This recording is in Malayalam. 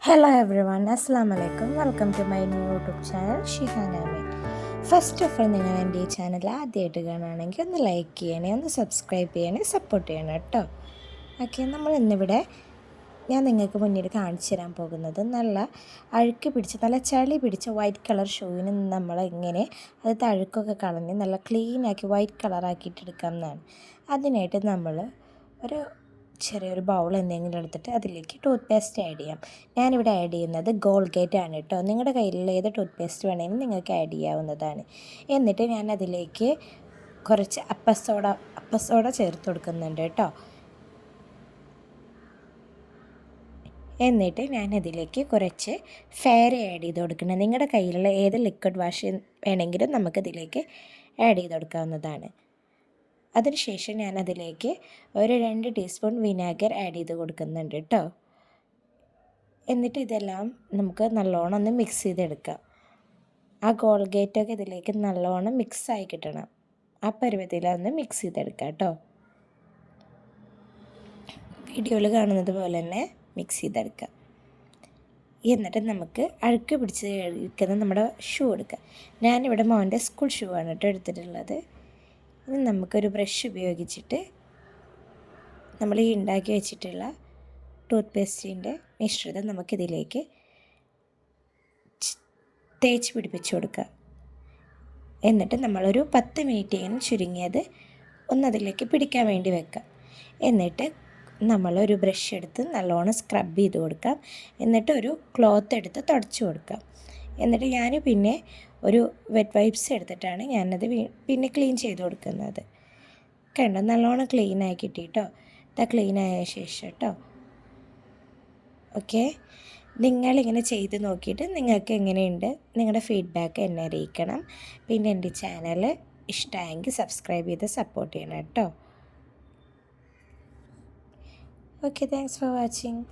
Hello everyone, Assalamu alaikum. Welcome to my new YouTube channel Shihana Ameen. First of all നിങ്ങൾ എൻ്റെ ഈ ചാനൽ ആദ്യമായിട്ട് കാണുകയാണെങ്കിൽ ഒന്ന് ലൈക്ക് ചെയ്യണേ, ഒന്ന് സബ്സ്ക്രൈബ് ചെയ്യണേ, സപ്പോർട്ട് ചെയ്യണം കേട്ടോ. ഓക്കെ, നമ്മൾ ഇന്നിവിടെ ഞാൻ നിങ്ങൾക്ക് മുന്നിൽ കാണിച്ചു തരാൻ പോകുന്നത് നല്ല അഴുക്ക് പിടിച്ച നല്ല ചളി പിടിച്ച വൈറ്റ് കളർ ഷൂവിന് നമ്മൾ എങ്ങനെ അത് അഴുക്കൊക്കെ കളഞ്ഞ് നല്ല ക്ലീനാക്കി വൈറ്റ് കളറാക്കിയിട്ട് എടുക്കാം എന്നാണ്. അതിനായിട്ട് നമ്മൾ ഒരു ചെറിയൊരു ബൗൾ എന്തെങ്കിലും എടുത്തിട്ട് അതിലേക്ക് ടൂത്ത് പേസ്റ്റ് ആഡ് ചെയ്യാം. ഞാനിവിടെ ആഡ് ചെയ്യുന്നത് ഗോൾഗേറ്റ് ആണ് കേട്ടോ. നിങ്ങളുടെ കയ്യിലുള്ള ഏത് ടൂത്ത് പേസ്റ്റ് വേണമെങ്കിലും നിങ്ങൾക്ക് ആഡ് ചെയ്യാവുന്നതാണ്. എന്നിട്ട് ഞാൻ അതിലേക്ക് കുറച്ച് അപ്പസോഡ ചേർത്ത് കൊടുക്കുന്നുണ്ട് കേട്ടോ. എന്നിട്ട് ഞാൻ അതിലേക്ക് കുറച്ച് ഫെയർ ആഡ് ചെയ്ത് കൊടുക്കണം. നിങ്ങളുടെ കയ്യിലുള്ള ഏത് ലിക്വിഡ് വാഷ് വേണമെങ്കിലും നമുക്കതിലേക്ക് ആഡ് ചെയ്ത് കൊടുക്കാവുന്നതാണ്. അതിനുശേഷം ഞാൻ അതിലേക്ക് ഒരു 2 ടീസ്പൂൺ വിനാഗർ ആഡ് ചെയ്ത് കൊടുക്കുന്നുണ്ട് കേട്ടോ. എന്നിട്ട് ഇതെല്ലാം നമുക്ക് നല്ലോണം ഒന്ന് മിക്സ് ചെയ്തെടുക്കാം. ആ ഗോൾഗേറ്റൊക്കെ ഇതിലേക്ക് നല്ലോണം മിക്സായി കിട്ടണം. ആ പരുവത്തിലൊന്ന് മിക്സ് ചെയ്തെടുക്കാം കേട്ടോ. വീഡിയോയിൽ കാണുന്നത് പോലെ തന്നെ മിക്സ് ചെയ്തെടുക്കാം. എന്നിട്ട് നമുക്ക് അഴുക്ക് പിടിച്ച് കഴിക്കുന്ന നമ്മുടെ ഷൂ എടുക്കാം. ഞാനിവിടെ മോൻ്റെ സ്കൂൾ ഷൂ ആണ് കേട്ടോ എടുത്തിട്ടുള്ളത്. ഇനി നമുക്കൊരു ബ്രഷ് ഉപയോഗിച്ചിട്ട് നമ്മൾ ഈ ഉണ്ടാക്കി വെച്ചിട്ടുള്ള ടൂത്ത് പേസ്റ്റിൻ്റെ മിശ്രിതം നമുക്കിതിലേക്ക് തേച്ച് പിടിപ്പിച്ച് കൊടുക്കുക. എന്നിട്ട് നമ്മളൊരു 10 മിനിറ്റ് ചുരുങ്ങിയത് ഒന്നതിലേക്ക് പിടിക്കാൻ വേണ്ടി വെക്കാം. എന്നിട്ട് നമ്മളൊരു ബ്രഷ് എടുത്ത് നല്ലോണം സ്ക്രബ് ചെയ്ത് കൊടുക്കാം. എന്നിട്ട് ഒരു ക്ലോത്ത് എടുത്ത് തുടച്ച് കൊടുക്കാം. എന്നിട്ട് ഞാൻ പിന്നെ ഒരു വെറ്റ് വൈപ്സ് എടുത്തിട്ടാണ് ഞാനത് പിന്നെ ക്ലീൻ ചെയ്ത് കൊടുക്കുന്നത്. കണ്ടോ, നല്ലോണം ക്ലീനായി കിട്ടിയിട്ടോ. ഇത് ക്ലീനായ ശേഷം കേട്ടോ. ഓക്കെ, നിങ്ങളിങ്ങനെ ചെയ്ത് നോക്കിയിട്ട് നിങ്ങൾക്ക് എങ്ങനെയുണ്ട് നിങ്ങളുടെ ഫീഡ്ബാക്ക് എന്നെ അറിയിക്കണം. പിന്നെ എൻ്റെ ചാനൽ ഇഷ്ടമായെങ്കിൽ സബ്സ്ക്രൈബ് ചെയ്ത് സപ്പോർട്ട് ചെയ്യണം കേട്ടോ. Okay, thanks for watching.